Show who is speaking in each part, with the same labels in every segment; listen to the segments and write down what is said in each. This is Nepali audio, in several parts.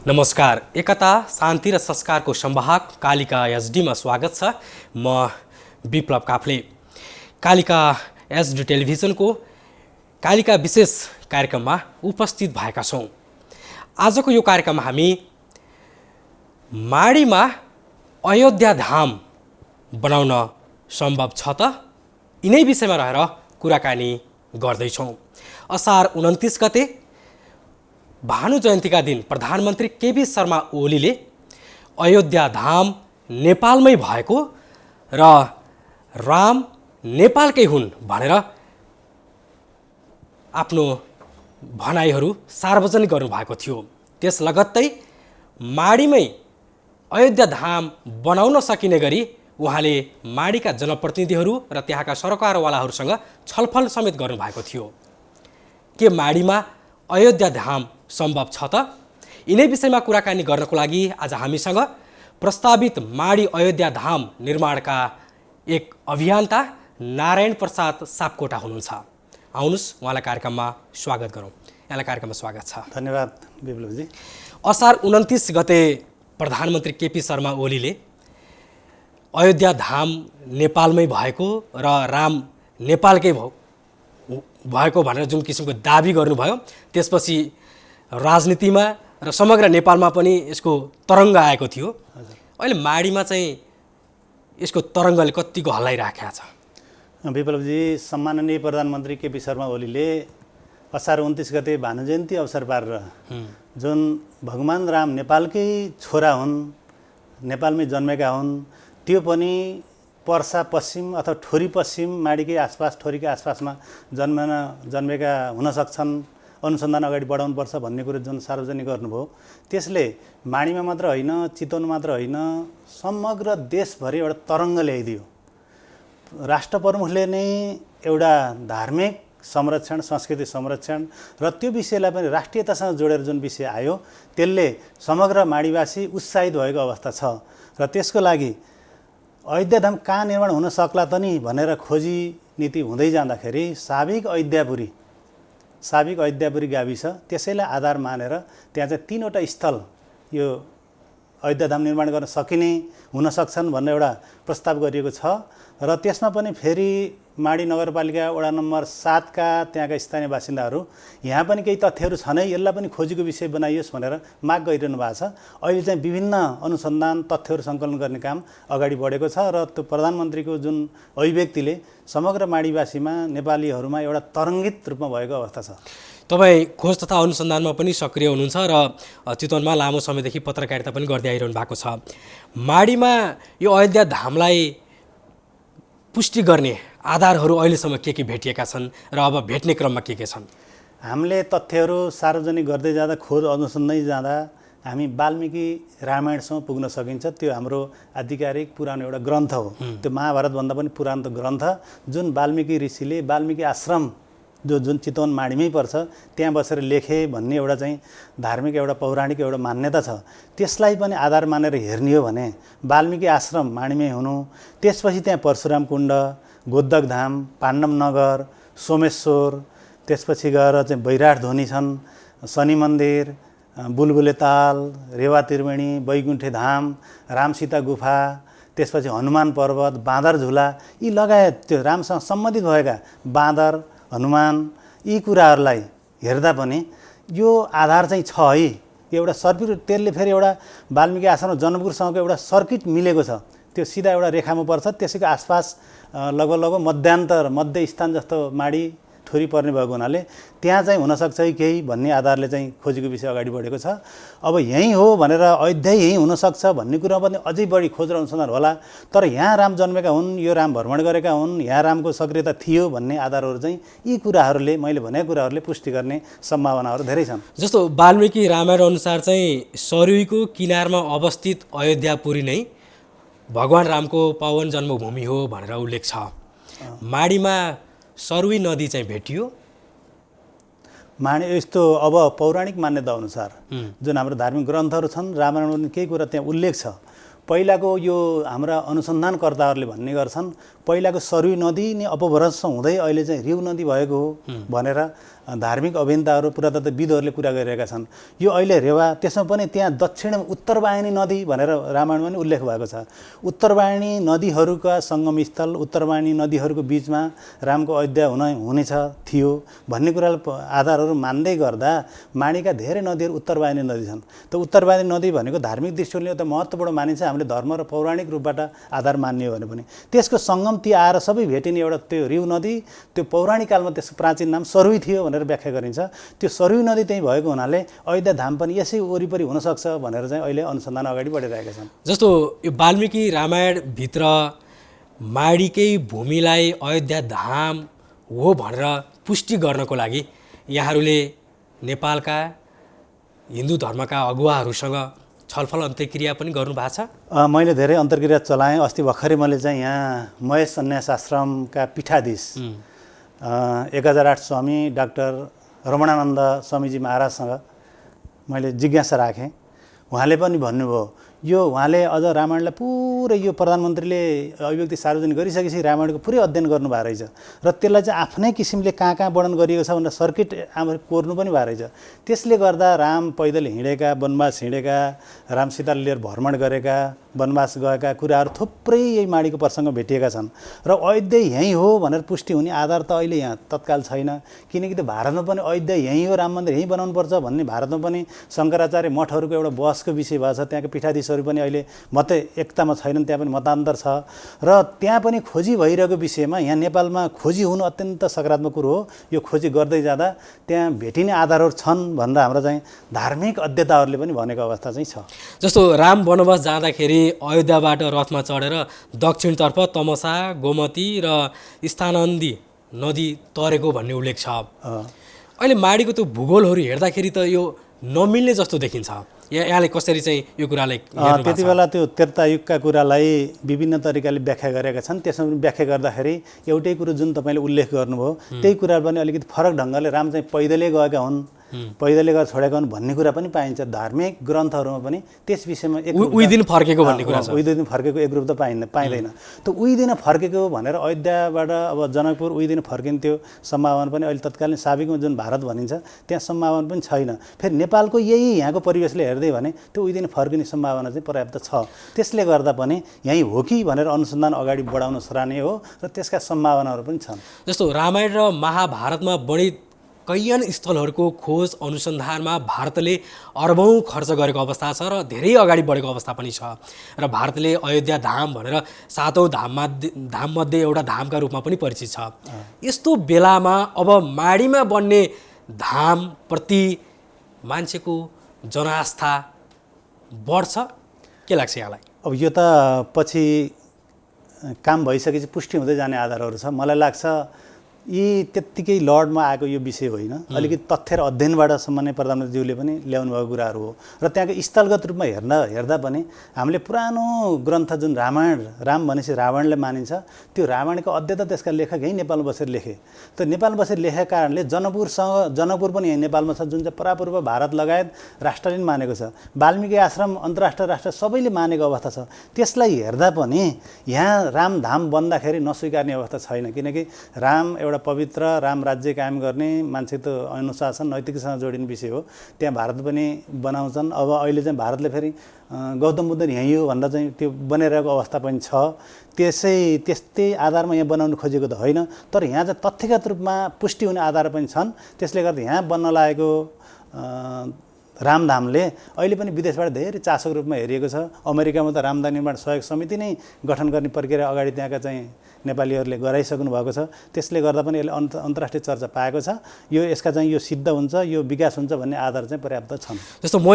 Speaker 1: नमस्कार। एकता शान्ति र संस्कारको संवाहक कालिका एचडीमा स्वागत छ। म विप्लव काफ्ले। कालिका एचडी टेलिभिजनको कालिका विशेष कार्यक्रममा उपस्थित भएका छौँ। आजको यो कार्यक्रममा हामी माडीमा अयोध्या धाम बनाउन सम्भव छ त यिनै विषयमा रहेर कुराकानी गर्दैछौँ। असार 29 गते भानु जयन्तीका दिन प्रधानमन्त्री केपी शर्मा ओलीले अयोध्या धाम नेपालमै भएको र राम नेपालकै हुन् भनेर आफ्नो भनाइहरू सार्वजनिक गर्नुभएको थियो। त्यस लगत्तै माडीमै अयोध्या धाम बनाउन सकिने गरी उहाँले माडीका जनप्रतिनिधिहरू र त्यहाँका सरकारवालाहरूसँग छलफल समेत गर्नुभएको थियो। के माडीमा अयोध्या धाम सम्भव छ त? यिनै विषयमा कुराकानी गर्नको लागि आज हामीसँग प्रस्तावित माडी अयोध्या धाम निर्माणका एक अभियन्ता नारायण प्रसाद सापकोटा हुनुहुन्छ। आउनुहोस् उहाँलाई कार्यक्रममा स्वागत गरौँ। यहाँलाई कार्यक्रममा स्वागत छ।
Speaker 2: धन्यवाद विप्लवजी।
Speaker 1: असार 29 गते प्रधानमन्त्री केपी शर्मा ओलीले अयोध्या धाम नेपालमै भएको र राम नेपालकै भएको भनेर जुन किसिमको दाबी गर्नुभयो, त्यसपछि राजनीतिमा र समग्र नेपालमा पनि यसको तरङ्ग आएको थियो। अहिले माडीमा चाहिँ यसको तरङ्गले कतिको हल्लाइराखेको छ?
Speaker 2: विप्लवजी, सम्माननीय प्रधानमन्त्री केपी शर्मा ओलीले असार 29 गते भानु जयन्ती अवसर पारेर जुन भगवान राम नेपालकै छोरा हुन्, नेपालमै जन्मेका हुन्, त्यो पनि पर्सा पश्चिम अथवा ठोरी पश्चिम माडीकै आसपास, ठोरीकै आसपासमा जन्मेका हुन सक्छन्, अनुसन्धान अगाडि बढाउनुपर्छ भन्ने कुरो जुन सार्वजनिक गर्नुभयो, त्यसले माडीमा मात्र होइन, चितवन मात्र होइन, समग्र देशभरि एउटा तरङ्ग ल्याइदियो। राष्ट्र प्रमुखले नै एउटा धार्मिक संरक्षण, संस्कृति संरक्षण र त्यो विषयलाई पनि राष्ट्रियतासँग जोडेर जुन विषय आयो, त्यसले समग्र माडीवासी उत्साहित भएको अवस्था छ। र त्यसको लागि अयोध्या धाम कहाँ निर्माण हुन सक्ला त नि भनेर खोजी नीति हुँदै जाँदाखेरि साबिक अयोध्यापुरी गाविस, त्यसैलाई आधार मानेर त्यहाँ चाहिँ 3वटा स्थल यो अयोध्या धाम निर्माण गर्न सकिने हुन सक्छन् भनेर एउटा प्रस्ताव गरिएको छ। र त्यसमा पनि फेरि माडी नगरपालिका वडा नम्बर 7 का त्यहाँका स्थानीय बासिन्दाहरू यहाँ पनि केही तथ्यहरू छन् है, यसलाई पनि खोजीको विषय बनाइयोस् भनेर माग गरिरहनु भएको छ। अहिले चाहिँ विभिन्न अनुसन्धान तथ्यहरू सङ्कलन गर्ने काम अगाडि बढेको छ र त्यो प्रधानमन्त्रीको जुन अभिव्यक्तिले समग्र माडीवासीमा, नेपालीहरूमा एउटा तरङ्गित रूपमा भएको अवस्था छ।
Speaker 1: तपाईँ खोज तथा अनुसन्धानमा पनि सक्रिय हुनुहुन्छ र चितवनमा लामो समयदेखि पत्रकारिता पनि गर्दै आइरहनु भएको छ। माडीमा यो अयोध्या धामलाई पुष्टि गर्ने आधारहरू अहिलेसम्म के भेटिएका छन् र अब भेट्ने क्रममा के छन्?
Speaker 2: हामीले तथ्यहरू सार्वजनिक गर्दै जाँदा, खोज अनुसन्धान जाँदा हामी वाल्मीकि रामायणसम्म पुग्न सकिन्छ। त्यो हाम्रो आधिकारिक पुरानो एउटा ग्रन्थ हो। त्यो महाभारतभन्दा पनि पुरानो ग्रन्थ, जुन वाल्मीकि ऋषिले वाल्मीकि आश्रम जुन चितवन माडीमै पर्छ त्यहाँ बसेर लेखे भन्ने एउटा चाहिँ धार्मिक एउटा पौराणिक एउटा मान्यता छ। त्यसलाई पनि आधार मानेर हेर्ने हो भने वाल्मीकि आश्रम माडीमै हुनु, त्यसपछि त्यहाँ परशुराम कुण्ड, गोद्धक धाम, पाण्डव नगर, सोमेश्वर, त्यसपछि गएर चाहिँ बैराट ध्वनि छन्, शनि मन्दिर, बुलबुले ताल, रेवा त्रिवेणी, बैकुण्ठे धाम, रामसीता गुफा, त्यसपछि हनुमान पर्वत, बाँदर झुला, यी लगायत त्यो रामसँग सम्बन्धित भएका बाँदर, हनुमान, यी कुराहरूलाई हेर्दा पनि यो आधार चाहिँ छ है। एउटा सर्किट, त्यसले फेरि एउटा वाल्मीकि आश्रम जनकपुरसँगको एउटा सर्किट मिलेको छ। त्यो सिधा एउटा रेखामा पर्छ। त्यसैको आसपास लगभग मध्य स्थान जस्तो माडी ठोरी पर्ने भएको हुनाले त्यहाँ चाहिँ हुनसक्छ है केही भन्ने आधारले चाहिँ खोजीको विषय अगाडि बढेको छ। अब यहीँ हो भनेर अयोध्या यहीँ हुनसक्छ भन्ने कुरा पनि अझै बढी खोज र अनुसन्धान होला। तर यहाँ राम जन्मेका हुन्, यो राम भ्रमण गरेका हुन्, यहाँ रामको सक्रियता थियो भन्ने आधारहरू चाहिँ यी कुराहरूले, मैले भनेको कुराहरूले पुष्टि गर्ने सम्भावनाहरू धेरै छन्।
Speaker 1: जस्तो वाल्मीकि रामायण अनुसार चाहिँ सरयुको किनारमा अवस्थित अयोध्यापुरी नै भगवान रामको पावन जन्मभूमि हो भनेर उल्लेख छ। माडीमा सरुई नदी चाहिँ भेटियो।
Speaker 2: यस्तो अब पौराणिक मान्यता अनुसार जुन हाम्रो धार्मिक ग्रन्थहरू छन्, रामायणमा केही कुरा त्यहाँ उल्लेख छ। पहिलाको यो हाम्रा अनुसन्धानकर्ताहरूले भन्ने गर्छन् पहिलाको सरुई नदी नै अपभ्रंश हुँदै अहिले चाहिँ रिउ नदी भएको हो भनेर धार्मिक अभियन्ताहरू पुरातत्त्वविदहरूले कुरा गरिरहेका छन्। यो अहिले रेवा, त्यसमा पनि त्यहाँ दक्षिण उत्तरवाहिनी नदी भनेर रामायणमा पनि उल्लेख भएको छ। उत्तरवाहिनी नदीहरूका सङ्गमस्थल, उत्तरवाहिनी नदीहरूको बिचमा रामको अयोध्या हुनेछ थियो भन्ने कुरालाई आधारहरू मान्दै गर्दा माडीका धेरै नदीहरू उत्तरवाहिनी नदी छन्। त उत्तरवाहिनी नदी भनेको धार्मिक दृष्टिले एउटा महत्त्वपूर्ण मानिन्छ, हामीले धर्म र पौराणिक रूपबाट आधार मान्ने हो भने पनि त्यसको सङ्गम ती आएर सबै भेटिने एउटा त्यो रिउ नदी, त्यो पौराणिक कालमा त्यसको प्राचीन नाम सरुई थियो भनेर व्याख्या गरिन्छ। त्यो सरुई नदी त्यही भएको हुनाले अयोध्या धाम पनि यसै वरिपरि हुनसक्छ भनेर चाहिँ अहिले अनुसन्धान अगाडि बढिरहेका छन्।
Speaker 1: जस्तो यो वाल्मिकी रामायणभित्र माडीकै भूमिलाई अयोध्या धाम हो भनेर पुष्टि गर्नको लागि यहाँहरूले नेपालका हिन्दू धर्मका अगुवाहरूसँग छलफल अन्तर्क्रिया पनि गर्नुभएको छ?
Speaker 2: मैले धेरै अन्तर्क्रिया चलाएँ। अस्ति भर्खरै मैले चाहिँ यहाँ महेश सन्यास आश्रमका पीठाधीश 1008 स्वामी डाक्टर रमणानन्द स्वामीजी महाराजसँग मैले जिज्ञासा राखेँ। उहाँले पनि भन्नुभयो यो उहाँले अझ रामायणलाई पुरै यो प्रधानमन्त्रीले अभिव्यक्ति सार्वजनिक गरिसकेपछि रामायणको पुरै अध्ययन गर्नुभएको रहेछ र त्यसलाई चाहिँ आफ्नै किसिमले कहाँ कहाँ वर्णन गरिएको छ भनेर सर्किट कोर्नु पनि भएको रहेछ। त्यसले गर्दा राम पैदल हिँडेका, वनवास हिँडेका, राम सीताले लिएर भ्रमण गरेका, वनवास गएका कुराहरू थुप्रै यही माडीको प्रसङ्ग भेटिएका छन् र अयोध्या यहीँ हो भनेर पुष्टि हुने आधार त अहिले यहाँ तत्काल छैन। किनकि त्यो भारतमा पनि अयोध्या यहीँ हो, राम मन्दिर यहीँ बनाउनुपर्छ भन्ने भारतमा पनि शङ्कराचार्य मठहरूको एउटा बहसको विषय भएको छ। त्यहाँको पीठाधीशहरू पनि अहिले मात्रै एकतामा छैनन्, त्यहाँ पनि मतान्तर छ र त्यहाँ पनि खोजी भइरहेको विषयमा यहाँ नेपालमा खोजी हुनु अत्यन्त सकारात्मक कुरो हो। यो खोजी गर्दै जाँदा त्यहाँ भेटिने आधारहरू छन् भनेर हाम्रो चाहिँ धार्मिक अध्येताहरूले पनि भनेको अवस्था चाहिँ छ।
Speaker 1: जस्तो राम वनवास जाँदाखेरि अयोध्याबाट रथमा चढेर दक्षिणतर्फ तमसा, गोमती र स्थानन्दी नदी तरेको भन्ने उल्लेख छ। अहिले माडीको त्यो भूगोलहरू हेर्दाखेरि त यो नमिल्ने जस्तो देखिन्छ। यहाँले कसरी चाहिँ यो कुरालाई
Speaker 2: त्यति बेला त्यो त्रेतायुगका कुरालाई विभिन्न तरिकाले व्याख्या गरेका छन्। त्यसमा पनि व्याख्या गर्दाखेरि एउटै कुरो जुन तपाईँले उल्लेख गर्नुभयो त्यही कुरा पनि अलिकति फरक ढङ्गले राम चाहिँ पैदलै गएका हुन्, पैदले गएर छोडेका हुन् भन्ने कुरा पनि पाइन्छ। धार्मिक ग्रन्थहरूमा पनि त्यस विषयमा
Speaker 1: उही दिन फर्केको भन्ने कुरा छ।
Speaker 2: उही दिन फर्केको एकरूपता पाइँदैन। त उही दिन फर्केको भनेर अयोध्याबाट अब जनकपुर उही दिन फर्किन्थ्यो सम्भावना पनि अहिले तत्कालीन साबिकमा जुन भारत भनिन्छ त्यहाँ सम्भावना पनि छैन। फेरि नेपालको यही यहाँको परिवेशले हेर्दै भने त्यो उही दिन फर्किने सम्भावना चाहिँ पर्याप्त छ। त्यसले गर्दा पनि यहीँ हो कि भनेर अनुसन्धान अगाडि बढाउन सराहनीय हो र त्यसका सम्भावनाहरू पनि छन्।
Speaker 1: जस्तो रामायण र महाभारतमा बढी कैयन स्थलहरूको खोज अनुसन्धानमा भारतले अरबौँ खर्च गरेको अवस्था छ र धेरै अगाडि बढेको अवस्था पनि छ र भारतले अयोध्या धाम भनेर 7औं धाममध्ये एउटा धामका रूपमा पनि परिचित छ। यस्तो बेलामा अब माडीमा बन्ने धामप्रति मान्छेको जनआस्था बढ्छ के लाग्छ यहाँलाई?
Speaker 2: अब यो त पछि काम भइसकेपछि पुष्टि हुँदै जाने आधारहरू छ। मलाई लाग्छ यी त्यत्तिकै लडमा आएको यो विषय होइन, अलिकति तथ्य र अध्ययनबाट सम्म नै प्रधानमन्त्रीज्यूले पनि ल्याउनु भएको कुराहरू हो र त्यहाँको स्थलगत रूपमा हेर्दा पनि हामीले पुरानो ग्रन्थ जुन रामायण, राम भनेपछि रावणले मानिन्छ, त्यो रामायणको अध्येता त्यसका लेखक यहीँ नेपालमा बसेर लेखे। त नेपालमा बसेर लेखेका कारणले जनकपुर पनि यहीँ नेपालमा छ जुन चाहिँ परापूर्व भारत लगायत राष्ट्रले मानेको छ। वाल्मिकी आश्रम अन्तर्राष्ट्रिय राष्ट्र सबैले मानेको अवस्था छ। त्यसलाई हेर्दा पनि यहाँ रामधाम बन्दाखेरि नस्वीकार्ने अवस्था छैन। किनकि राम एउटा पवित्र, राम राज्य कायम गर्ने, मान्छे त अनुशासन नैतिकसँग जोडिने विषय हो। त्यहाँ भारत पनि बनाउँछन्। अब अहिले चाहिँ भारतले फेरि गौतम बुद्ध यहीँ हो भनेर चाहिँ त्यो बनिरहेको अवस्था पनि छ। त्यस्तै आधारमा यहाँ बनाउनु खोजेको त होइन, तर यहाँ चाहिँ तथ्यगत रूपमा पुष्टि हुने आधार पनि छन्। त्यसले गर्दा यहाँ बन्न लागेको रामधामले अहिले पनि विदेशबाट धेरै चासोको रूपमा हेरिएको छ। अमेरिकामा त रामधाम निर्माण सहयोग समिति नै गठन गर्ने प्रक्रिया अगाडि त्यहाँका चाहिँ नेपालीहरूले गराइसक्नु भएको छ। त्यसले गर्दा पनि यसले अन्तर्राष्ट्रिय चर्चा पाएको छ। यसका चाहिँ यो सिद्ध हुन्छ, यो विकास हुन्छ भन्ने आधार चाहिँ पर्याप्त छन्।
Speaker 1: जस्तो म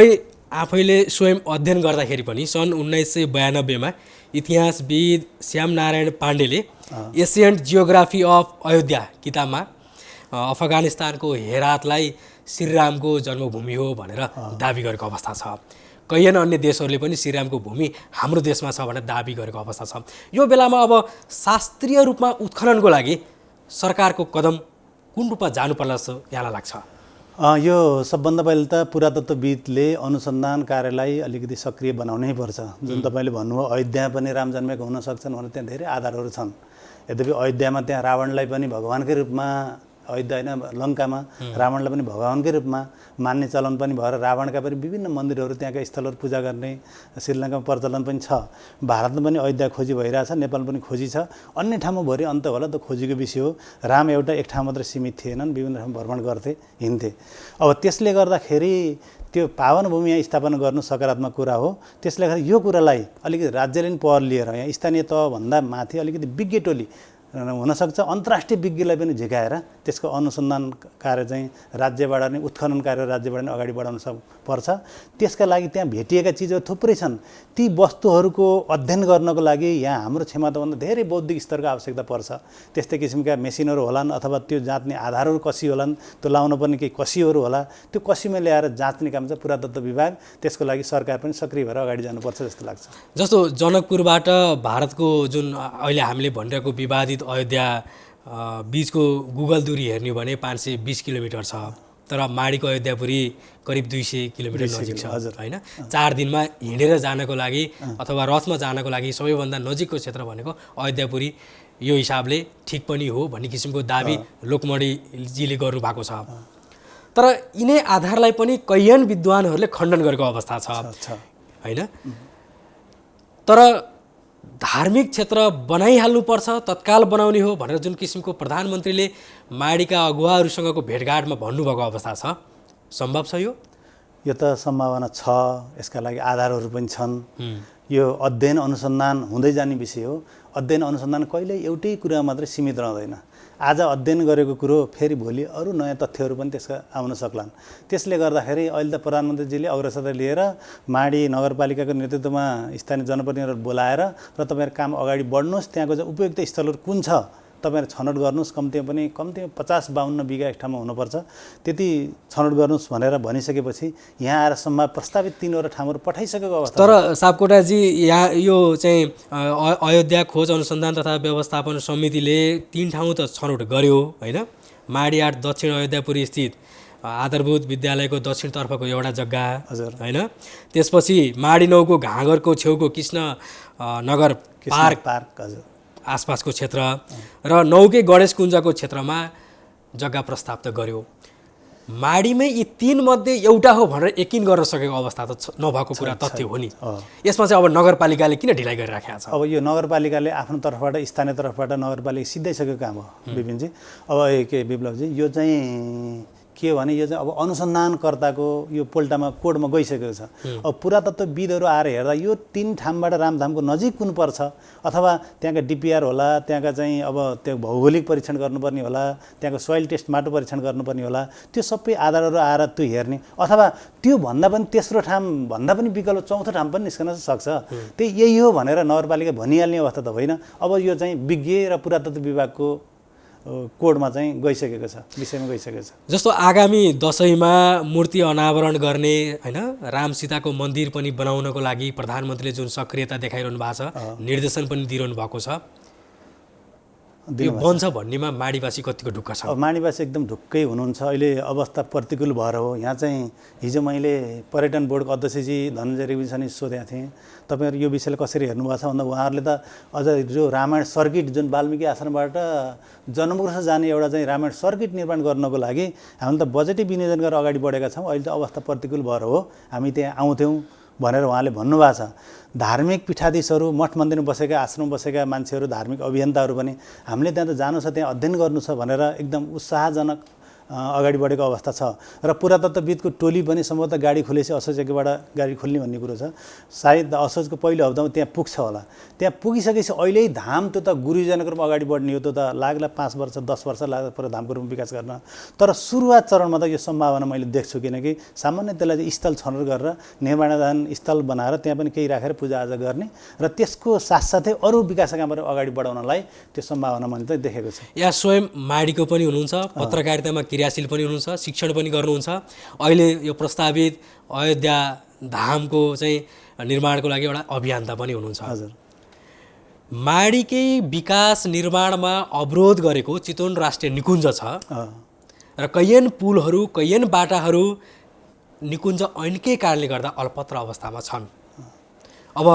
Speaker 1: आफैले स्वयं अध्ययन गर्दाखेरि पनि सन् 1992 मा इतिहासविद श्यामनारायण पाण्डेले एसियन्ट जियोग्राफी अफ अयोध्या किताबमा अफगानिस्तानको हेरातलाई श्रीरामको जन्मभूमि हो भनेर दाबी गरेको अवस्था छ। कैयन अन्य देशहरूले पनि श्रीरामको भूमि हाम्रो देशमा छ भनेर दाबी गरेको अवस्था छ। यो बेलामा अब शास्त्रीय रूपमा उत्खननको लागि सरकारको कदम कुन रूपमा जानुपर्ला जस्तो यहाँलाई लाग्छ?
Speaker 2: यो सबभन्दा पहिले त पुरातत्त्वविदले अनुसन्धान कार्यलाई अलिकति सक्रिय बनाउनै पर्छ। जुन तपाईँले भन्नुभयो अयोध्या पनि राम जन्मेको हुन सक्छन् भनेर त्यहाँ धेरै आधारहरू छन्। यद्यपि अयोध्यामा त्यहाँ रावणलाई पनि भगवानकै रूपमा अयोध्या होइन लङ्कामा रावणलाई पनि भगवान्कै रूपमा मान्ने चलन पनि भएर रावणका पनि विभिन्न मन्दिरहरू त्यहाँका स्थलहरू पूजा गर्ने श्रीलङ्कामा प्रचलन पनि छ। भारतमा पनि अयोध्या खोजी भइरहेछ, नेपालमा पनि खोजी छ। अन्य ठाउँमा भोलि अन्त होला त खोजीको विषय हो। राम एउटा एक ठाउँ मात्रै सीमित थिएनन्, विभिन्न ठाउँ भ्रमण गर्थे, हिँड्थे। अब त्यसले गर्दाखेरि त्यो पावन भूमि यहाँ स्थापना गर्नु सकारात्मक कुरा हो। त्यसले गर्दा यो कुरालाई अलिकति राज्यले पनि पहल लिएर यहाँ स्थानीय तहभन्दा माथि अलिकति विज्ञ टोली हुनसक्छ, अन्तर्राष्ट्रिय विज्ञलाई पनि झिकाएर त्यसको अनुसन्धान कार्य चाहिँ राज्यबाट नै, उत्खनन कार्य राज्यबाट नै अगाडि बढाउन पर्छ। त्यसका लागि त्यहाँ भेटिएका चिजहरू थुप्रै छन्। ती वस्तुहरूको अध्ययन गर्नको लागि यहाँ हाम्रो क्षमताभन्दा धेरै बौद्धिक स्तरको आवश्यकता पर्छ। त्यस्तै किसिमका मेसिनहरू होलान् अथवा त्यो जाँच्ने आधारहरू कसी होलान्, त्यो लाउनु पर्ने केही कसीहरू होला, त्यो कसीमा ल्याएर जाँच्ने काम चाहिँ पुरातत्त्व विभाग, त्यसको लागि सरकार पनि सक्रिय भएर अगाडि जानुपर्छ जस्तो लाग्छ।
Speaker 1: जस्तो जनकपुरबाट भारतको जुन अहिले हामीले भनिरहेको विवादित अयोध्या बीचको गुगल दूरी हेर्ने हो भने 520 किलोमिटर छ, तर माडीको अयोध्यापुरी करिब 200 किलोमिटर नजिक छ होइन। 4 दिनमा हिँडेर जानको लागि अथवा रथमा जानको लागि सबैभन्दा नजिकको क्षेत्र भनेको अयोध्यापुरी यो हिसाबले ठिक पनि हो भन्ने किसिमको दाबी लोकमणिजीले गर्नुभएको छ। तर यिनै आधारलाई पनि कैयन विद्वानहरूले खण्डन गरेको अवस्था छ होइन। तर धार्मिक क्षेत्र बनाइहाल्नुपर्छ, तत्काल बनाउने हो भनेर जुन किसिमको प्रधानमन्त्रीले माडीका अगुवाहरूसँगको भेटघाटमा भन्नुभएको अवस्था छ, सम्भव छ यो?
Speaker 2: यो त सम्भावना छ, यसका लागि आधारहरू पनि छन्। यो अध्ययन अनुसन्धान हुँदै जाने विषय हो। अध्ययन अनुसन्धान कहिल्यै एउटै कुरा मात्रै सीमित रहँदैन। आज अध्ययन गरेको कुरो फेरि भोलि अरू नयाँ तथ्यहरू पनि त्यसका आउन सक्लान्। त्यसले गर्दाखेरि अहिले त प्रधानमन्त्रीजीले अग्रसरता लिएर माडी नगरपालिकाको नेतृत्वमा स्थानीय जनप्रतिनिधिहरू बोलाएर र तपाईँहरू काम अगाडि बढ्नुहोस्, त्यहाँको चाहिँ उपयुक्त स्थलहरू कुन छ तपाईँहरू छनौट गर्नुहोस्, कम्तीमा 50-52 बिघा एक ठाउँमा हुनुपर्छ, त्यति छनौट गर्नुहोस् भनेर भनिसकेपछि यहाँ आएर सम्भाव प्रस्तावित 3वटा ठाउँहरू पठाइसकेको अवस्था।
Speaker 1: तर सापकोटाजी, यहाँ यो चाहिँ अयोध्या खोज अनुसन्धान तथा व्यवस्थापन समितिले 3 ठाउँ त छनौट गर्यो होइन। माडी 8 दक्षिण अयोध्यापुरी स्थित आधारभूत विद्यालयको दक्षिणतर्फको एउटा जग्गा होइन। त्यसपछि माडी 9 को घाँगरको छेउको कृष्ण नगर पार्क हजुर आसपासको क्षेत्र र 9 कै गणेश कुञ्जको क्षेत्रमा जग्गा प्रस्ताव त गर्यो। माडीमै यी 3 मध्ये एउटा हो भनेर यकिन गर्न सकेको अवस्था त नभएको कुरा तथ्य हो नि। यसमा चाहिँ अब नगरपालिकाले किन ढिलाइ गरिराखेको छ?
Speaker 2: अब यो नगरपालिकाले आफ्नो तर्फबाट, स्थानीय तर्फबाट नगरपालिका सिधाइसकेको काम हो विपिनजी। अब के विप्लवजी, यो चाहिँ के हो भने यो चाहिँ अब अनुसन्धानकर्ताको यो पोल्टामा कोडमा गइसकेको छ। अब पुरातत्त्वविदहरू आएर हेर्दा यो 3 ठाउँबाट रामधामको नजिक कुन पर्छ, अथवा त्यहाँका डिपिआर होला, त्यहाँका चाहिँ अब त्यो भौगोलिक परीक्षण गर्नुपर्ने होला, त्यहाँको सोइल टेस्ट माटो परीक्षण गर्नुपर्ने होला, त्यो सबै आधारहरू आएर त्यो हेर्ने, अथवा त्यो भन्दा पनि तेस्रो ठाउँ भन्दा पनि विकल्प चौथो ठाउँ पनि निस्कन सक्छ। त्यही यही हो भनेर नगरपालिका भनिहाल्ने अवस्था त होइन। अब यो चाहिँ विज्ञ र पुरातत्त्व विभागको कोडमा चाहिँ गइसकेको छ, विषयमा गइसकेको छ।
Speaker 1: जस्तो आगामी दशैंमा मूर्ति अनावरण गर्ने होइन, राम सीताको मन्दिर पनि बनाउनको लागि प्रधानमन्त्रीले जुन सक्रियता देखाइरहनु भएको छ, निर्देशन पनि दिइरहनु भएको छ, यो बन्छ भन्नेमा माडीवासी कतिको ढुक्क छ?
Speaker 2: अब माडीवासी एकदम ढुक्कै हुनुहुन्छ। अहिले अवस्था प्रतिकूल भएर हो। यहाँ चाहिँ हिजो मैले पर्यटन बोर्डको अध्यक्षजी धनञ्जय रेग्मीसँग सोधेको थिएँ, तपाईँहरू यो विषयलाई कसरी हेर्नुभएको छ भन्दा उहाँहरूले त अझ जो रामायण सर्किट जुन वाल्मिकी आश्रमबाट जनकपुरसम्म जाने एउटा चाहिँ रामायण सर्किट निर्माण गर्नको लागि हामीले त बजेटै विनियोजन गरेर अगाडि बढेका छौँ। अहिले त अवस्था प्रतिकूल भएर हो हामी त्यहाँ आउँथ्यौँ भनेर उहाँले भन्नुभएको छ। धार्मिक पीठाधीशहरू, मठ मन्दिरमा बसेका, आश्रम बसेका मान्छेहरू, धार्मिक अभियन्ताहरू पनि हामीले त्यहाँ त जानु छ, त्यहाँ अध्ययन गर्नु छ भनेर एकदम उत्साहजनक अगाडि बढेको अवस्था छ। र पुरातत्त्वविदको टोली पनि सम्भवतः गाडी खुलेपछि असोज एकबाट गाडी खुल्ने भन्ने कुरो छ। सायद असोजको पहिलो हप्तामा त्यहाँ पुग्छ होला। त्यहाँ पुगिसकेपछि अहिले धाम त्यो त गुरुजनको रूपमा अगाडि बढ्ने हो, त्यो त लाग्ला 5 वर्ष 10 वर्ष लाग्छ पुरा धामको रूपमा विकास गर्न। तर सुरुवात चरणमा त यो सम्भावना मैले देख्छु, किनकि सामान्य त्यसलाई चाहिँ स्थल छनौट गरेर निर्माणाधीन स्थल बनाएर त्यहाँ पनि केही राखेर पूजाआजा गर्ने र त्यसको साथसाथै अरू विकासका कामहरू अगाडि बढाउनलाई त्यो सम्भावना मैले चाहिँ देखेको छु।
Speaker 1: यहाँ स्वयं माडीको पनि हुनुहुन्छ, पत्रकारितामा क्रियाशील पनि हुनुहुन्छ, शिक्षण पनि गर्नुहुन्छ। अहिले यो प्रस्तावित अयोध्या धामको चाहिँ निर्माणको लागि एउटा अभियन्ता पनि हुनुहुन्छ।
Speaker 2: हजुर,
Speaker 1: माडीकै विकास निर्माणमा अवरोध गरेको चितवन राष्ट्रिय निकुञ्ज छ र कैयन पुलहरू, कैयन बाटाहरू निकुञ्ज ऐनकै कारणले गर्दा अल्पत्र अवस्थामा छन्। अब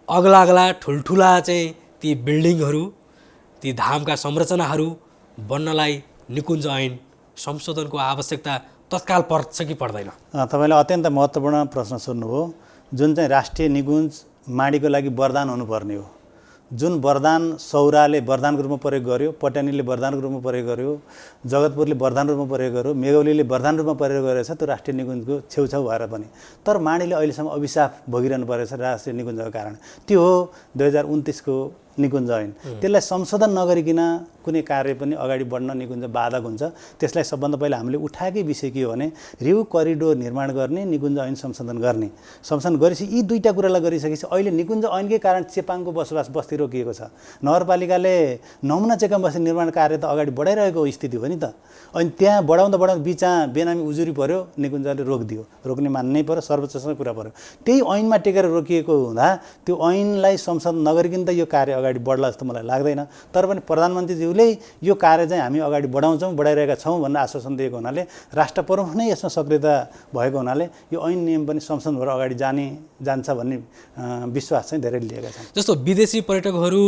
Speaker 1: अग्ला ठुल्ठुला चाहिँ ती बिल्डिङहरू, ती धामका संरचनाहरू बन्नलाई निकुञ्ज ऐन संशोधनको आवश्यकता तत्काल पर्छ कि पर्दैन?
Speaker 2: तपाईँले अत्यन्त महत्त्वपूर्ण प्रश्न सोध्नुभयो। जुन चाहिँ राष्ट्रिय निकुञ्ज माडीको लागि वरदान हुनुपर्ने हो, जुन वरदान सौराले वरदानको रूपमा प्रयोग गर्यो, पट्यानीले वरदानको रूपमा प्रयोग गर्यो, जगतपुरले वरदान रूपमा प्रयोग गर्यो, मेघौलीले वरदान रूपमा प्रयोग गरेको छ त्यो राष्ट्रिय निकुञ्जको छेउछाउ भएर पनि। तर माडीले अहिलेसम्म अभिशाप भोगिरहनु परेको छ राष्ट्रिय निकुञ्जको कारण। त्यो हो 2029 को निकुञ्ज ऐन। त्यसलाई संशोधन नगरिकन कुनै कार्य पनि अगाडि बढ्न निकुञ्ज बाधक हुन्छ। त्यसलाई सबभन्दा पहिला हामीले उठाएकै विषय के हो भने रिउ करिडोर निर्माण गर्ने, निकुञ्ज ऐन संशोधन गर्ने। संशोधन गरेपछि यी दुईटा कुरालाई गरिसकेपछि अहिले निकुञ्ज ऐनकै कारण चेपाङको बसोबास बस्ती रोकिएको छ। नगरपालिकाले नमुना चेकाङ बस्ती निर्माण कार्य त अगाडि बढाइरहेको स्थिति हो नि त। अनि त्यहाँ बढाउँदा बिचमा बेनामी उजुरी पर्यो, निकुञ्जले रोकिदियो। रोक्ने मान्नै पर्यो, सर्वोच्चसँग कुरा पर्यो। त्यही ऐनमा टेकेर रोकिएको हुँदा त्यो ऐनलाई संशोधन नगरिकन त यो कार्य अगाडि बढ्ला जस्तो मलाई लाग्दैन। तर पनि प्रधानमन्त्रीज्यूले यो कार्य चाहिँ हामी अगाडि बढाउँछौँ, बढाइरहेका छौँ भनेर आश्वासन दिएको हुनाले, राष्ट्र प्रमुख नै यसमा सक्रियता भएको हुनाले यो ऐन नियम पनि संशोधन भएर अगाडि जान्छ भन्ने विश्वास चाहिँ धेरै लिएका छन्।
Speaker 1: जस्तो विदेशी पर्यटकहरू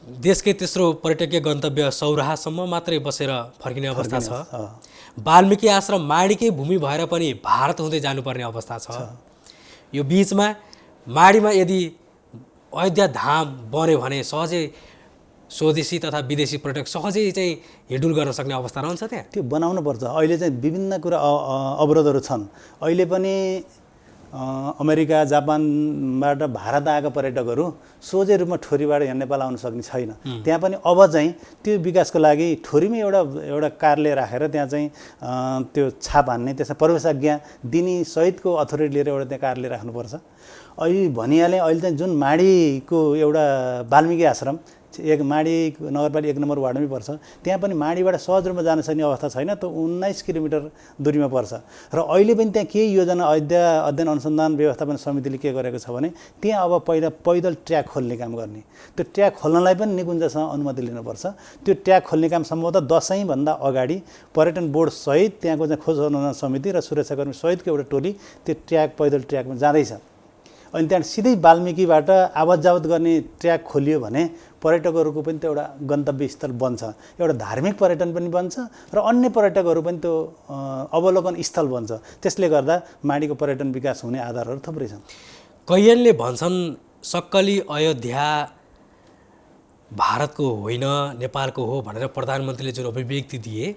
Speaker 1: देशकै तेस्रो पर्यटकीय गन्तव्य सौराहासम्म मात्रै बसेर फर्किने अवस्था छ। वाल्मीकि आश्रम माडीकै भूमि भएर पनि भारत हुँदै जानुपर्ने अवस्था छ। यो बिचमा माडीमा यदि अयोध्या धाम बन्यो भने सहजै स्वदेशी तथा विदेशी पर्यटक सहजै चाहिँ हिँडुल गर्न सक्ने अवस्था रहन्छ त्यहाँ।
Speaker 2: त्यो बनाउनुपर्छ। अहिले चाहिँ विभिन्न कुरा अवरोधहरू छन्। अहिले पनि अमेरिका जापानबाट भारत आएका पर्यटकहरू सोझै रूपमा ठोरीबाट यहाँ नेपाल आउन सक्ने छैन। त्यहाँ पनि अब चाहिँ त्यो विकासको लागि ठोरीमै एउटा कार्यालय राखेर त्यहाँ चाहिँ त्यो छाप हान्ने, त्यसमा प्रवेशाज्ञा दिने सहितको अथोरिटी लिएर एउटा त्यहाँ कार्यालय राख्नुपर्छ। अहिले भनिहालेँ, अहिले चाहिँ जुन माडीको एउटा वाल्मीकि आश्रम माडी नगरपालिका 1 नम्बर वार्डमै पर्छ, त्यहाँ पनि माडीबाट सहज रूपमा जान सक्ने अवस्था छैन। त्यो 19 किलोमिटर दूरीमा पर्छ। र अहिले पनि त्यहाँ केही योजना अयोध्या अध्ययन अनुसन्धान व्यवस्थापन समितिले के गरेको छ भने त्यहाँ अब पहिला पैदल ट्र्याक खोल्ने काम गर्ने। त्यो ट्र्याक खोल्नलाई पनि निकुञ्जसँग अनुमति लिनुपर्छ। त्यो ट्र्याक खोल्ने काम सम्भवतः दसैँभन्दा अगाडि पर्यटन बोर्ड सहित त्यहाँको चाहिँ खोज अनुसन्धान समिति र सुरक्षाकर्मी सहितको एउटा टोली त्यो पैदल ट्र्याकमा जाँदैछ। अनि त्यहाँ सिधै वाल्मीकिबाट आवत जावत गर्ने ट्र्याक खोलियो भने पर्यटकहरूको पनि त्यो एउटा गन्तव्य स्थल बन्छ, एउटा धार्मिक पर्यटन पनि बन्छ र अन्य पर्यटकहरू पनि त्यो अवलोकन स्थल बन्छ। त्यसले गर्दा माडीको पर्यटन विकास हुने आधारहरू थुप्रै छन्।
Speaker 1: कैयनले भन्छन् सक्कली अयोध्या भारतको होइन नेपालको हो भनेर प्रधानमन्त्रीले जुन अभिव्यक्ति दिए,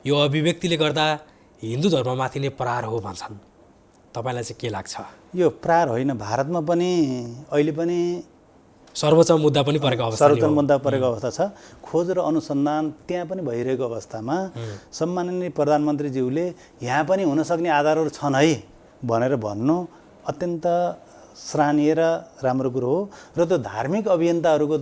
Speaker 1: यो अभिव्यक्तिले गर्दा हिन्दू धर्ममाथि नै प्रहार हो भन्छन्। तपाईँलाई चाहिँ के लाग्छ?
Speaker 2: यो प्रहार होइन, भारतमा पनि अहिले पनि
Speaker 1: सर्वोच्च मुद्दा पनि परेको अवस्था,
Speaker 2: सर्वोच्च मुद्दा परेको अवस्था छ। खोज र अनुसन्धान त्यहाँ पनि भइरहेको अवस्थामा सम्माननीय प्रधानमन्त्रीज्यूले यहाँ पनि हुनसक्ने आधारहरू छन् है भनेर भन्नु अत्यन्त सराहनीय र राम्रो कुरो हो। र त्यो धार्मिक अभियन्ताहरूको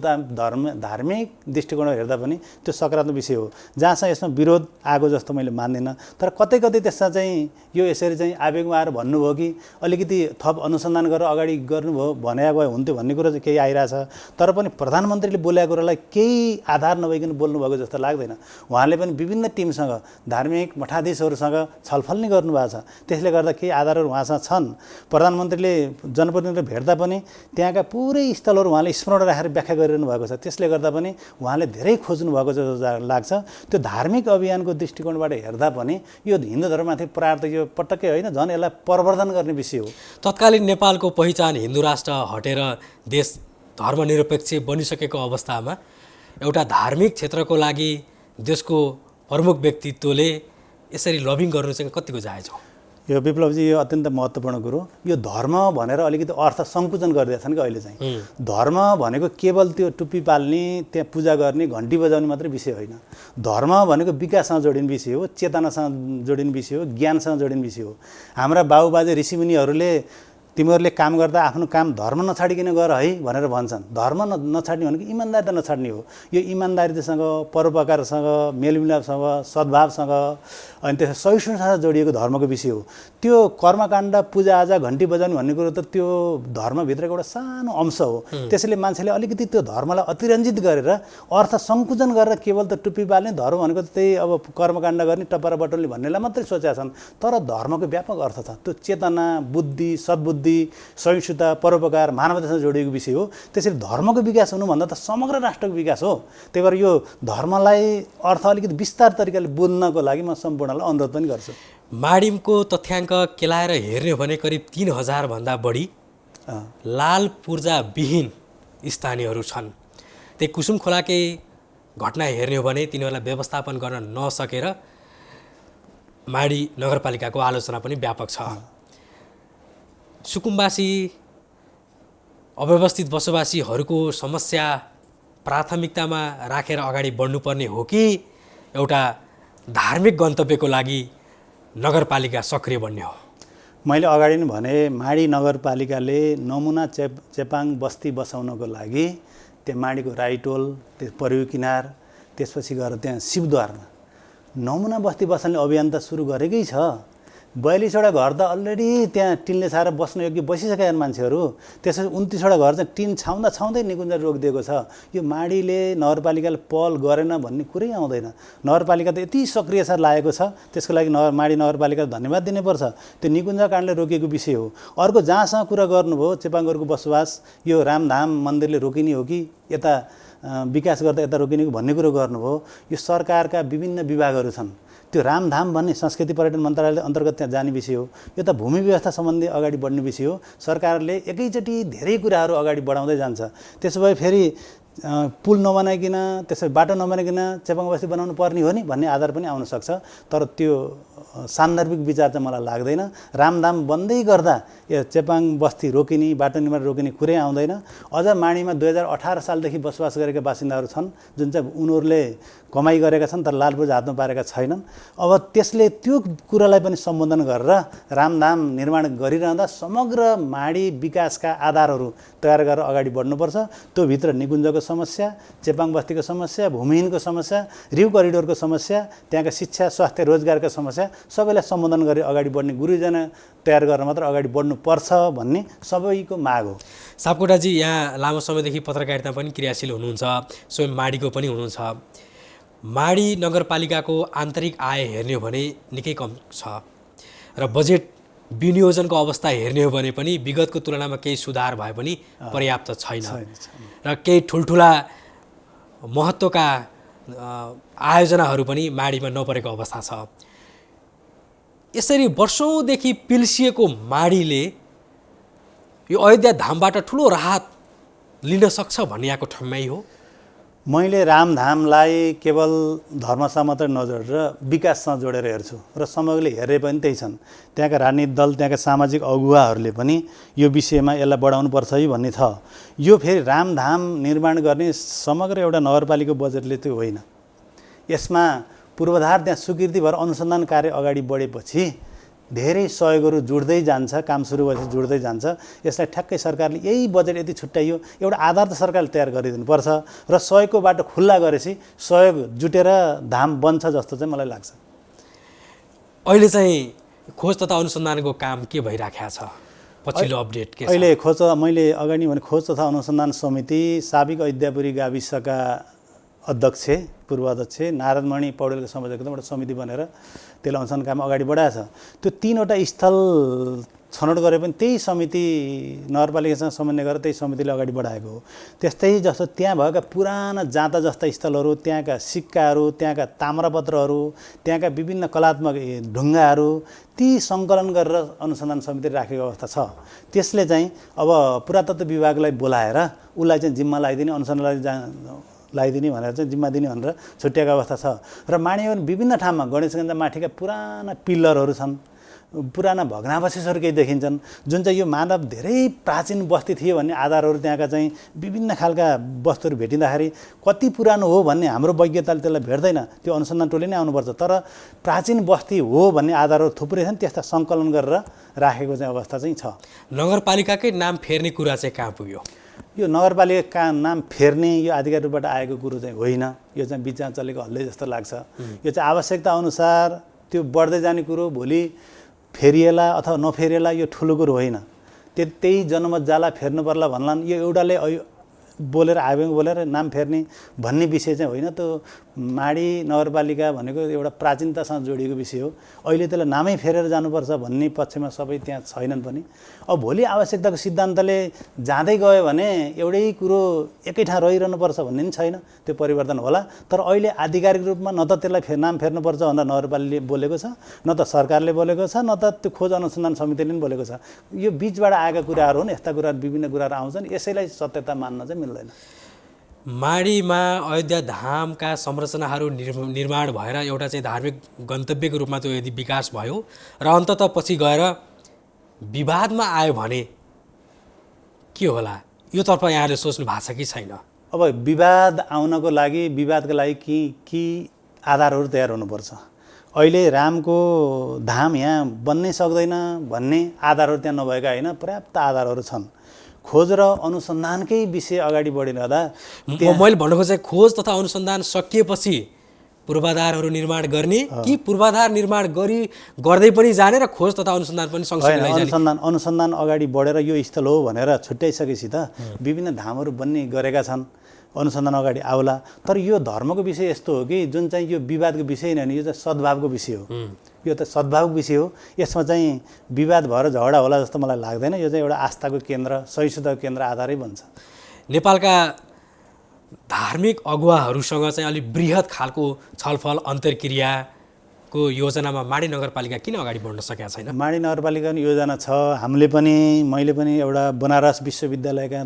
Speaker 2: धार्मिक दृष्टिकोणबाट हेर्दा पनि त्यो सकारात्मक विषय हो। जहाँसम्म यसमा विरोध आएको जस्तो मैले मान्दिनँ। तर कतै त्यसमा चाहिँ यो यसरी चाहिँ आवेगमा आएर भन्नुभयो कि अलिकति थप अनुसन्धान गरेर अगाडि गर्नुभयो भने गए हुन्थ्यो भन्ने कुरो चाहिँ केही आइरहेछ। तर पनि प्रधानमन्त्रीले बोलेको कुरालाई केही आधार नभइकन बोल्नुभएको जस्तो लाग्दैन। उहाँले पनि विभिन्न टिमसँग, धार्मिक मठाधीशहरूसँग छलफल नै गर्नुभएको छ। त्यसले गर्दा केही आधारहरू उहाँसँग छन्। प्रधानमन्त्रीले जनप्रतिनिधिले भेट्दा पनि त्यहाँका पुरै स्थलहरू उहाँले स्मरण राखेर व्याख्या गरिरहनु भएको छ। त्यसले गर्दा पनि उहाँले धेरै खोज्नु भएको जस्तो लाग्छ। त्यो धार्मिक अभियानको दृष्टिकोणबाट हेर्दा पनि यो हिन्दू धर्ममाथि प्रहार त यो पटक्कै होइन, झन् यसलाई प्रवर्धन गर्ने विषय हो।
Speaker 1: तत्कालीन नेपालको पहिचान हिन्दू राष्ट्र हटेर देश धर्मनिरपेक्ष बनिसकेको अवस्थामा एउटा धार्मिक क्षेत्रको लागि देशको प्रमुख व्यक्तित्वले यसरी लबिङ गर्नु चाहिँ कतिको जायज हो?
Speaker 2: यो विप्लवजी यो अत्यन्त महत्त्वपूर्ण कुरो। यो धर्म भनेर अलिकति अर्थ सङ्कुचन गरिदिएछन् कि अहिले चाहिँ। धर्म भनेको केवल त्यो टुप्पी पाल्ने, त्यहाँ पूजा गर्ने, घन्टी बजाउने मात्रै विषय होइन। धर्म भनेको विकाससँग जोडिने विषय हो, चेतनासँग जोडिने विषय हो, ज्ञानसँग जोडिने विषय हो। हाम्रा बाबुबाजे ऋषिमुनिहरूले तिमीहरूले काम गर्दा आफ्नो काम धर्म नछाडिकन गर है भनेर भन्छन्। धर्म नछाड्ने भनेको इमान्दारिता नछाड्ने हो। यो इमान्दारितासँग, परोपकारसँग, मेलमिलापसँग, सद्भावसँग अनि त्यसमा सहिष्णुतासँग जोडिएको धर्मको विषय हो। त्यो कर्मकाण्ड, पूजाआजा, घन्टी बजाउने भन्ने कुरो त त्यो धर्मभित्रको एउटा सानो अंश हो। त्यसैले मान्छेले अलिकति त्यो धर्मलाई अतिरञ्जित गरेर अर्थ सङ्कुचन गरेर केवल त टुप्पी पाल्ने धर्म भनेको त त्यही अब कर्मकाण्ड गर्ने, टपरा बटुल्ने भन्नेलाई मात्रै सोचेका छन्। तर धर्मको व्यापक अर्थ छ। त्यो चेतना, बुद्धि, सद्बुद्धि, बुद्धि, सहिष्णुता, परोपकार, मानवतासँग जोडिएको विषय हो। त्यसरी धर्मको विकास हुनुभन्दा त समग्र राष्ट्रको विकास हो। त्यही भएर यो धर्मलाई अर्थ अलिकति विस्तार तरिकाले बुझ्नको लागि म सम्पूर्णलाई अनुरोध पनि गर्छु।
Speaker 1: माडिमको तथ्याङ्क केलाएर हेर्ने हो भने करिब 3000 भन्दा बढी लाल पूर्जाविहीन स्थानीयहरू छन्। त्यही कुसुम खोलाकै घटना हेर्ने हो भने तिनीहरूलाई व्यवस्थापन गर्न नसकेर माडी नगरपालिकाको आलोचना पनि व्यापक छ। सुकुम्बासी अव्यवस्थित बसोबासीहरूको समस्या प्राथमिकतामा राखेर अगाडि बढ्नुपर्ने हो कि एउटा धार्मिक गन्तव्यको लागि नगरपालिका सक्रिय बन्ने हो?
Speaker 2: मैले अगाडि नै भने माडी नगरपालिकाले नमुना चेपाङ बस्ती बसाउनको लागि त्यहाँ माडीको राईटोल, त्यस परिउ किनार, त्यसपछि गएर त्यहाँ शिवद्वारमा नमुना बस्ती बसाउने अभियान त सुरु गरेकै छ। 42वटा घर त अलरेडी त्यहाँ टिनले छाएर बस्न योग्य बसिसकेका मान्छेहरू। त्यसपछि 29वटा घर चाहिँ टिन छाउँदै निकुञ्ज रोकिदिएको छ। यो माडीले नगरपालिकाले पहल गरेन भन्ने कुरै आउँदैन। नगरपालिका त यति सक्रिय छ लागेको छ, त्यसको लागि माडी नगरपालिकालाई धन्यवाद दिनुपर्छ। त्यो निकुञ्ज काण्डले रोकिएको विषय हो। अर्को जहाँसँग कुरा गर्नुभयो चेपाङहरूको बसोबास, यो रामधाम मन्दिरले रोकिने हो कि यता विकास गर्दा यता रोकिने हो भन्ने कुरो गर्नुभयो। यो सरकारका विभिन्न विभागहरू छन्। त्यो रामधाम भन्ने संस्कृति पर्यटन मन्त्रालय अन्तर्गत त्यहाँ जाने विषय हो। यो त भूमि व्यवस्था सम्बन्धी अगाडि बढ्ने विषय हो। सरकारले एकैचोटि धेरै कुराहरू अगाडि बढाउँदै जान्छ। त्यसो भए फेरि पुल नबनाइकन, त्यसै बाटो नबनाइकन चेपाङ बस्ती बनाउनु पर्ने हो नि भन्ने आधार पनि आउन सक्छ। तर त्यो सान्दर्भिक विचार चाहिँ मलाई लाग्दैन। रामधाम बन्दै गर्दा यो चेपाङ बस्ती रोकिने, बाटो निर्माण रोकिने कुरै आउँदैन। अझ माडीमा 2018 सालदेखि बसोबास गरेका बासिन्दाहरू छन् जुन चाहिँ उनीहरूले कमाइ गरेका छन् तर लालपुर्जा हातमा पारेका छैनन्। अब त्यसले त्यो कुरालाई पनि सम्बोधन गरेर रामधाम निर्माण गरिरहँदा समग्र माडी विकासका आधारहरू तयार गरेर अगाडि बढ्नुपर्छ। त्यो भित्र निकुञ्जको समस्या, चेपाङ बस्तीको समस्या, भूमिहीनको समस्या, रिउ करिडोरको समस्या, त्यहाँका शिक्षा, स्वास्थ्य, रोजगारका समस्या सबैलाई सम्बोधन गरी अगाडि बढ्ने गुरुजना तयार गरेर मात्र अगाडि बढ्नुपर्छ भन्ने सबैको माग हो।
Speaker 1: सापकोटाजी यहाँ लामो समयदेखि पत्रकारिता पनि क्रियाशील हुनुहुन्छ, स्वयं माडीको पनि हुनुहुन्छ। माडी नगरपालिकाको आन्तरिक आय हेर्ने हो भने निकै कम छ र बजेट विनियोजनको अवस्था हेर्ने हो भने पनि विगतको तुलनामा केही सुधार भए पनि पर्याप्त छैन र केही ठुल्ठुला महत्त्वका आयोजनाहरू पनि माडीमा नपरेको अवस्था छ। यसरी वर्षौँदेखि पिल्सिएको माडीले यो अयोध्या धामबाट ठुलो राहत लिन सक्छ भन्ने यहाँको ठम्याइ हो?
Speaker 2: मैले रामधामलाई केवल धर्मसँग मात्रै नजोडेर विकाससँग जोडेर हेर्छु र समग्रले हेरे पनि त्यही छन्। त्यहाँका राजनीतिक दल, त्यहाँका सामाजिक अगुवाहरूले पनि यो विषयमा यसलाई बढाउनुपर्छ है भन्ने छ। यो फेरि रामधाम निर्माण गर्ने समग्र एउटा नगरपालिकाको बजेटले त्यो होइन। यसमा पूर्वाधार त्यहाँ स्वीकृति भएर अनुसन्धान कार्य अगाडि बढेपछि धेरै सहयोगहरू जुड्दै जान्छ, काम सुरु भएपछि जुड्दै जान्छ। यसलाई ठ्याक्कै सरकारले यही बजेट यति छुट्याइयो, एउटा आधार त सरकारले तयार गरिदिनुपर्छ र सहयोगको बाटो खुल्ला गरेपछि सहयोग जुटेर धाम बन्छ जस्तो चाहिँ मलाई लाग्छ।
Speaker 1: अहिले चाहिँ खोज तथा अनुसन्धानको काम के भइराखेको छ? पछिल्लो अपडेट के छ?
Speaker 2: अहिले मैले अगाडि भने खोज तथा अनुसन्धान समिति साबिक अयोध्यापुरी गाविसका अध्यक्ष, पूर्व अध्यक्ष नारदमणि पौडेलको संयोजकतामा एउटा समिति बनेर त्यसलाई अनुसन्धान काम अगाडि बढाएको छ। त्यो 3वटा स्थल छनौट गरे पनि त्यही समिति नगरपालिकासँग समन्वय गरेर त्यही समितिले अगाडि बढाएको हो। त्यस्तै जस्तो त्यहाँ भएका पुराना जाँता जस्ता स्थलहरू, त्यहाँका सिक्काहरू, त्यहाँका ताम्रपत्रहरू, त्यहाँका विभिन्न कलात्मक ढुङ्गाहरू ती सङ्कलन गरेर अनुसन्धान समिति राखेको अवस्था छ। त्यसले चाहिँ अब पुरातत्त्व विभागलाई बोलाएर उसलाई चाहिँ जिम्मा लगाइदिने, अनुसन्धानलाई लगाइदिने भनेर चाहिँ जिम्मा दिने भनेर छुट्याएको अवस्था छ। र माडीमा विभिन्न ठाउँमा गणेशगञ्ज माथिका पुराना पिल्लरहरू छन्, पुराना भग्नावशेषहरू केही देखिन्छन्, जुन चाहिँ यो मानव धेरै प्राचीन बस्ती थियो भन्ने आधारहरू त्यहाँका चाहिँ विभिन्न खालका वस्तुहरू भेटिँदाखेरि कति पुरानो हो भन्ने हाम्रो वैज्ञताले त्यसलाई भेट्दैन, त्यो अनुसन्धान टोली नै आउनुपर्छ। तर प्राचीन बस्ती हो भन्ने आधारहरू थुप्रै छन्, त्यस्ता सङ्कलन गरेर राखेको चाहिँ अवस्था चाहिँ छ।
Speaker 1: नगरपालिकाकै नाम फेर्ने कुरा चाहिँ कहाँ पुग्यो?
Speaker 2: यो नगरपालिका नाम फेर्ने यो आधिकारिक रूपबाट आएको कुरो चाहिँ होइन। यो चाहिँ बिचमा चलेको हल्लै जस्तो लाग्छ। यो चाहिँ आवश्यकता अनुसार त्यो बढ्दै जाने कुरो, भोलि फेरिएला अथवा नफेरिएला यो ठुलो कुरो होइन। त्यही जनमत जाला फेर्नु पर्ला भन्लान्, यो एउटाले बोलेर आवेग बोलेर नाम फेर्ने भन्ने विषय चाहिँ होइन। त्यो माडी नगरपालिका भनेको एउटा प्राचीनतासँग जोडिएको विषय हो। अहिले त्यसलाई नामै फेरेर जानुपर्छ भन्ने पक्षमा सबै त्यहाँ छैनन् पनि। अब भोलि आवश्यकताको सिद्धान्तले जाँदै गयो भने एउटै कुरो एकै ठाउँ रहिरहनुपर्छ भन्ने पनि छैन, त्यो परिवर्तन होला। तर अहिले आधिकारिक रूपमा न त त्यसलाई नाम फेर्नुपर्छ भनेर नगरपालिकाले बोलेको छ, न त सरकारले बोलेको छ, न त त्यो खोज अनुसन्धान समितिले पनि बोलेको छ। यो बिचबाट आएका कुराहरू हुन्, यस्ता कुराहरू विभिन्न कुराहरू आउँछन्, यसैलाई सत्यता मान्न चाहिँ मिल्दैन।
Speaker 1: माडीमा अयोध्या धामका संरचनाहरू निर्माण भएर एउटा चाहिँ धार्मिक गन्तव्यको रूपमा त्यो यदि विकास भयो र अन्ततः पछि गएर विवादमा आयो भने के होला, यो तर्फ यहाँले सोच्नु भएको छ कि छैन?
Speaker 2: अब विवाद आउनको लागि विवादको लागि कि आधारहरू तयार हुनुपर्छ। अहिले रामको धाम यहाँ बन्नै सक्दैन भन्ने आधारहरू त्यहाँ नभएका होइन, पर्याप्त आधारहरू छन्। खोज र अनुसन्धानकै विषय अगाडि बढिरहँदा
Speaker 1: मैले भन्नु खोजेँ खोज तथा अनुसन्धान सकिएपछि पूर्वाधारहरू निर्माण गर्ने कि पूर्वाधार निर्माण गर्दै पनि जाने र खोज तथा अनुसन्धान पनि सँगसँगै लैजाने?
Speaker 2: अनुसन्धान अगाडि बढेर यो स्थल हो भनेर छुट्याइसकेपछि त विभिन्न धामहरू बन्ने गरेका छन्, अनुसन्धान अगाडि आउला। तर यो धर्मको विषय यस्तो हो कि जुन चाहिँ यो विवादको विषय होइन, यो चाहिँ सद्भावको विषय हो। यो त सद्भावको विषय हो, यसमा चाहिँ विवाद भएर झगडा होला जस्तो मलाई लाग्दैन। यो चाहिँ एउटा आस्थाको केन्द्र, सहिष्णुताको केन्द्र आधारै बन्छ।
Speaker 1: नेपालका धार्मिक अगुवाहरूसँग चाहिँ अलिक बृहत खालको छलफल अन्तर्क्रियाको योजनामा माडी नगरपालिका किन अगाडि बढ्न सकेका छैन?
Speaker 2: माडी नगरपालिका पनि योजना छ। मैले पनि एउटा बनारस विश्वविद्यालयका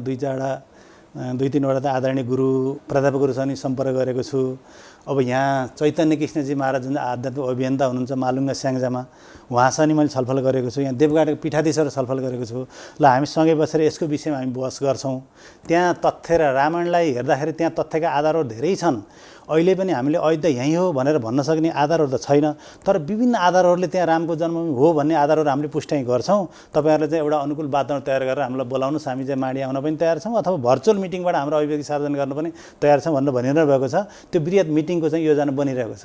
Speaker 2: दुई तिनवटा त आदरणीय गुरु प्राध्यापक गुरुसँग सम्पर्क गरेको छु। अब यहाँ चैतन्य कृष्णजी महाराज जुन आध्यात्मिक अभियन्ता हुनुहुन्छ मालुङ्गा स्याङ्जामा, उहाँसँग नि मैले छलफल गरेको छु। यहाँ देवघाटको पीठाधीशहरू छलफल गरेको छु। ल हामी सँगै बसेर यसको विषयमा हामी बहस गर्छौँ। त्यहाँ तथ्य र रामायणलाई हेर्दाखेरि त्यहाँ तथ्यका आधारहरू धेरै छन्। अहिले पनि हामीले अयोध्या यहीँ हो भनेर भन्न सक्ने आधारहरू त छैन, तर विभिन्न आधारहरूले त्यहाँ रामको जन्मभूमि हो भन्ने आधारहरू हामीले पुष्टि गर्छौँ। तपाईँहरूले चाहिँ एउटा अनुकूल वातावरण तयार गरेर हामीलाई बोलाउनुहोस्, हामी चाहिँ माडी आउन पनि तयार छौँ, अथवा भर्चुअल मिटिङबाट हाम्रो अभिव्यक्ति सार्वजनिक गर्न पनि तयार छौँ भनेर भनिरहनु भएको छ। त्यो बृहत मिटिङको चाहिँ योजना बनिरहेको छ।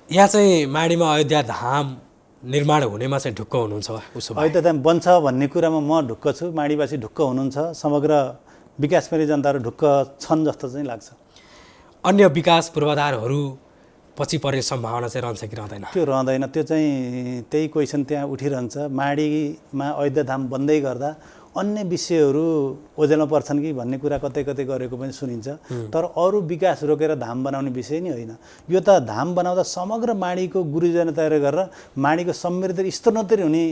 Speaker 1: यहाँ चाहिँ माडीमा अयोध्या धाम निर्माण हुनेमा चाहिँ ढुक्क हुनुहुन्छ?
Speaker 2: अयोध्या धाम बन्छ भन्ने कुरामा म ढुक्क छु, माडीवासी ढुक्क हुनुहुन्छ, समग्र विकासप्रेमी जनताहरू ढुक्क छन् जस्तो चाहिँ लाग्छ।
Speaker 1: अन्य विकास पूर्वाधारहरू पछि पर्ने सम्भावना चाहिँ रहन्छ कि रहँदैन?
Speaker 2: त्यो रहँदैन, त्यो चाहिँ त्यही क्वेसन त्यहाँ उठिरहन्छ। माडीमा अयोध्या धाम बन्दै गर्दा अन्य विषयहरू ओझेलमा पर्छन् कि भन्ने कुरा कतै कतै गरेको पनि सुनिन्छ। तर अरू विकास रोकेर धाम बनाउने विषय नै होइन। यो त धाम बनाउँदा समग्र माडीको गुरुजन तयार गरेर माडीको समृद्धि स्तरोन्नति हुने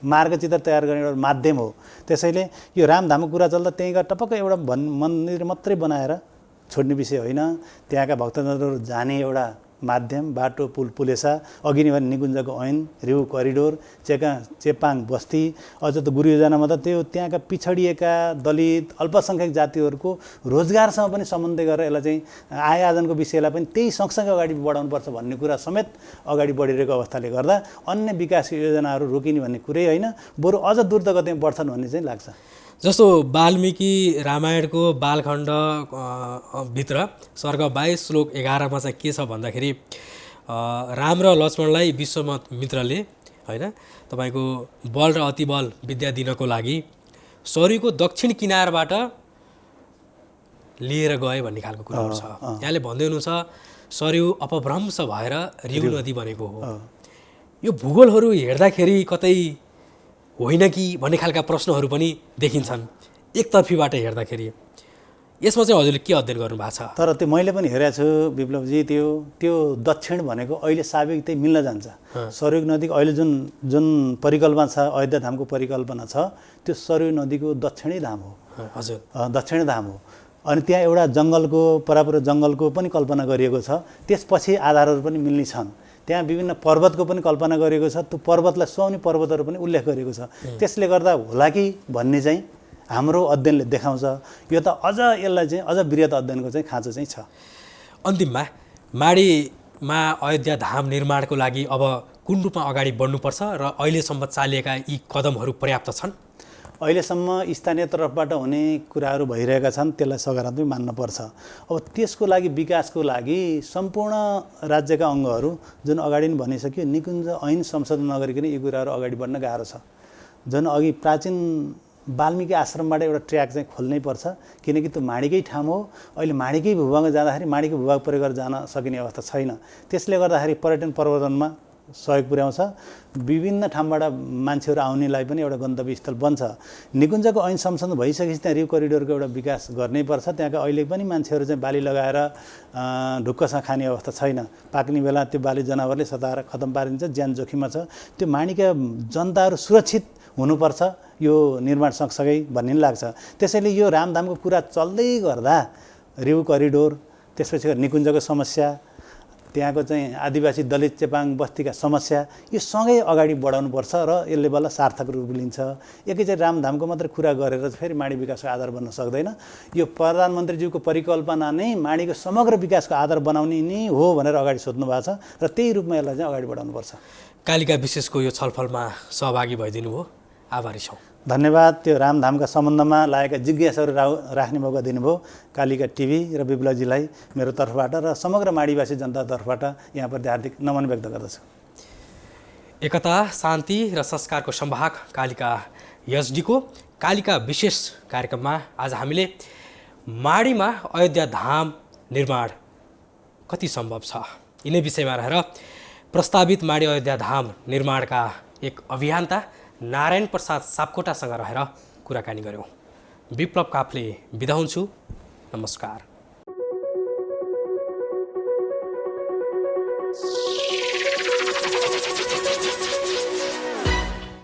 Speaker 2: मार्गचित्र तयार गर्ने एउटा माध्यम हो। त्यसैले यो रामधामको कुरा चल्दा त्यहीँ गएर टपक्क एउटा मन्दिर मात्रै बनाएर छोड्ने विषय होइन। त्यहाँका भक्तजनहरू जाने एउटा माध्यम, बाटो, पुल, पुलेसा, अघि नै भने निकुञ्जको ऐन, रिउ करिडोर, चेपाङ बस्ती, अझ त गुरु योजनामा त त्यो त्यहाँका पिछडिएका दलित अल्पसङ्ख्यक जातिहरूको रोजगारसँग पनि सम्बन्ध गरेर यसलाई चाहिँ आय आर्जनको विषयलाई पनि त्यही सँगसँगै अगाडि बढाउनुपर्छ भन्ने कुरा समेत अगाडि बढिरहेको अवस्थाले गर्दा अन्य विकास योजनाहरू रोकिने भन्ने कुरै होइन, बरु अझ द्रुतगतिमा बढ्छन् भन्ने चाहिँ लाग्छ।
Speaker 1: जस्तो वाल्मिकी रामायणको बालखण्ड भित्र सर्ग 22 श्लोक 11मा चाहिँ के छ भन्दाखेरि राम र लक्ष्मणलाई विश्वामित्रले होइन तपाईँको बल र अतिबल विद्या दिनको लागि सरयुको दक्षिण किनारबाट लिएर गए भन्ने खालको कुराहरू छ। यहाँले भन्दै हुनुहुन्छ सरयु अपभ्रंश भएर रिउ नदी बनेको हो। यो भूगोलहरू हेर्दाखेरि कतै होइन कि भन्ने खालका प्रश्नहरू पनि देखिन्छन् एकतर्फीबाट हेर्दाखेरि। यसमा चाहिँ हजुरले के अध्ययन गर्नु भएको छ?
Speaker 2: तर त्यो मैले पनि हेरेको छु विप्लवजी, त्यो दक्षिण भनेको अहिले साबिक त्यही मिल्न जान्छ। सरयू नदीको अहिले जुन परिकल्पना छ, अयोध्या धामको परिकल्पना छ, त्यो सरयू नदीको दक्षिणै धाम हो।
Speaker 1: हजुर,
Speaker 2: दक्षिण धाम हो। अनि त्यहाँ एउटा जङ्गलको परापर जङ्गलको पनि कल्पना गरिएको छ। त्यसपछि आधारहरू पनि मिल्ने छन्। त्यहाँ विभिन्न पर्वतको पनि कल्पना गरिएको छ। त्यो पर्वतलाई सुहाउने पर्वतहरू पनि उल्लेख गरिएको छ। त्यसले गर्दा होला कि भन्ने चाहिँ हाम्रो अध्ययनले देखाउँछ। यो त अझ यसलाई चाहिँ अझ बृहत अध्ययनको चाहिँ खाँचो चाहिँ छ।
Speaker 1: अन्तिममा माडीमा अयोध्या धाम निर्माणको लागि अब कुन रूपमा अगाडि बढ्नुपर्छ र अहिलेसम्म चालिएका यी कदमहरू पर्याप्त छन्?
Speaker 2: अहिलेसम्म स्थानीय तर्फबाट हुने कुराहरू भइरहेका छन्, त्यसलाई सकारात्मक मान्नुपर्छ। अब त्यसको लागि विकासको लागि सम्पूर्ण राज्यका अङ्गहरू जुन अगाडि नै भनिसक्यो, निकुञ्ज ऐन संशोधन नगरिकन यी कुराहरू अगाडि बढ्न गाह्रो छ। जुन अघि प्राचीन वाल्मीकि आश्रमबाट एउटा ट्र्याक चाहिँ खोल्नै पर्छ, किनकि त्यो माडीकै ठाउँ हो। अहिले माडीकै भूभागमा जाँदाखेरि माडीको भूभाग प्रयोग गरेर जान सकिने अवस्था छैन। त्यसले गर्दाखेरि पर्यटन प्रवर्धनमा सहयोग पुर्याउँछ। विभिन्न ठाउँबाट मान्छेहरू आउनेलाई पनि एउटा गन्तव्य स्थल बन्छ। निकुञ्जको ऐन संशोधन भइसकेपछि त्यहाँ रिउ करिडोरको एउटा विकास गर्नैपर्छ। त्यहाँका अहिले पनि मान्छेहरू चाहिँ बाली लगाएर ढुक्कसँग खाने अवस्था छैन। पाक्ने बेला त्यो बाली जनावरले सताएर खतम पारिन्छ, ज्यान जोखिममा छ। त्यो माडीका जनताहरू सुरक्षित हुनुपर्छ यो निर्माण सँगसँगै भन्ने लाग्छ। त्यसैले यो रामधामको कुरा चल्दै गर्दा रिउ करिडोर, त्यसपछि निकुञ्जको समस्या, त्यहाँको चाहिँ आदिवासी दलित चेपाङ बस्तीका समस्या, यो सँगै अगाडि बढाउनुपर्छ र यसले बल्ल सार्थक रूप लिन्छ। एकैचोटि रामधामको मात्रै कुरा गरेर फेरि माडी विकासको आधार बन्न सक्दैन। यो प्रधानमन्त्रीज्यूको परिकल्पना नै माडीको समग्र विकासको आधार बनाउने नै हो भनेर अगाडि सोध्नु भएको छ र त्यही रूपमा यसलाई चाहिँ अगाडि बढाउनुपर्छ।
Speaker 1: कालिका विशेषको यो छलफलमा सहभागी भइदिनु भयो, आभारी छौँ।
Speaker 2: धन्यवाद। त्यो रामधामका सम्बन्धमा लागेका जिज्ञासाहरू राख्ने मौका दिनुभयो कालिका टिभी र विप्लवजीलाई मेरो तर्फबाट र समग्र माडीवासी जनताको तर्फबाट यहाँप्रति हार्दिक नमन व्यक्त गर्दछु।
Speaker 1: एकता, शान्ति र संस्कारको संवाहक कालिका एसडीको कालिका विशेष कार्यक्रममा आज हामीले माडीमा अयोध्या धाम निर्माण कति सम्भव छ यिनै विषयमा रहेर प्रस्तावित माडी अयोध्या धाम निर्माणका एक अभियन्ता नारायण प्रसाद सापकोटासँग रहेर कुराकानी गऱ्यौँ। विप्लव काफले बिदा हुन्छु। नमस्कार।